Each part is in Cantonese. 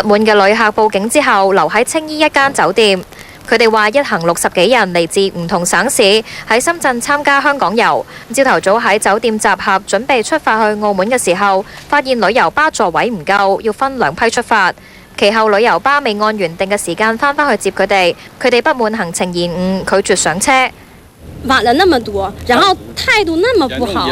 不滿嘅旅客報警之後，留喺青衣一間酒店。佢哋話一行60幾人嚟自唔同省市，喺深圳參加香港遊。朝頭早喺酒店集合，準備出發去澳門嘅時候，發現旅遊巴座位唔夠，要分2批出發。其後旅遊巴未按原定嘅時間翻返去接佢哋不滿行程延誤，拒絕上車。晚了那麼多，然後態度那麼不好，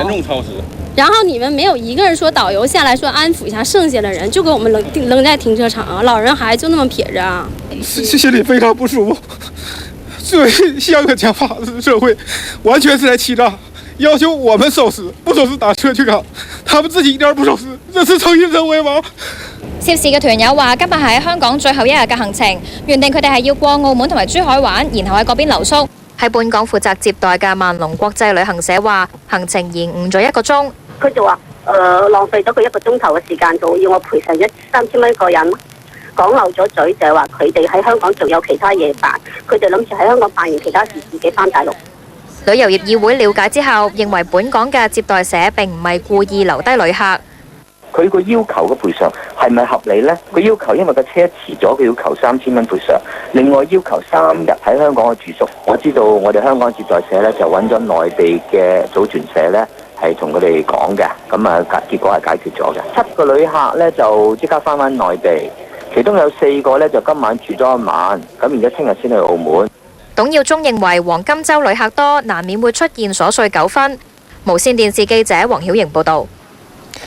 然後你們沒有一個人說導遊下來說安撫一下剩下的人，就給我們扔在停車場，老人孩子就那麼撇着啊，心裡非常不舒服。對香港講法治社會完全是在欺詐，要求我們收屍，不收屍打車去趕，他們自己一點不收屍，這是誠心誠為嗎？涉事嘅團友話：今日係香港最後一日嘅行程，原定佢哋係要過澳門同埋珠海玩，然後喺嗰邊留宿。喺本港負責接待嘅萬隆國際旅行社話，行程延誤咗1個鐘。佢就話浪費咗佢1個鐘頭嘅時間，就要我賠償3000蚊一個人。講漏咗嘴就係話佢哋喺香港仲有其他嘢辦，佢哋諗住喺香港辦完其他事自己返大陸。旅遊業議會了解之後，認為本港嘅接待社並唔係故意留低旅客。佢個要求嘅賠償係咪合理呢？佢要求因為個車遲咗，佢要求3000蚊賠償。另外要求3日喺香港嘅住宿。我知道我哋香港接待社呢就揾咗內地嘅組團社呢係同佢哋講嘅，咁啊結果係解決咗嘅。7個旅客呢就即刻翻內地，其中有4個呢就今晚住咗1晚，咁而家聽日先去澳門。董耀中認為黃金週旅客多，難免會出現瑣碎糾紛。無線電視記者黃曉瑩報導。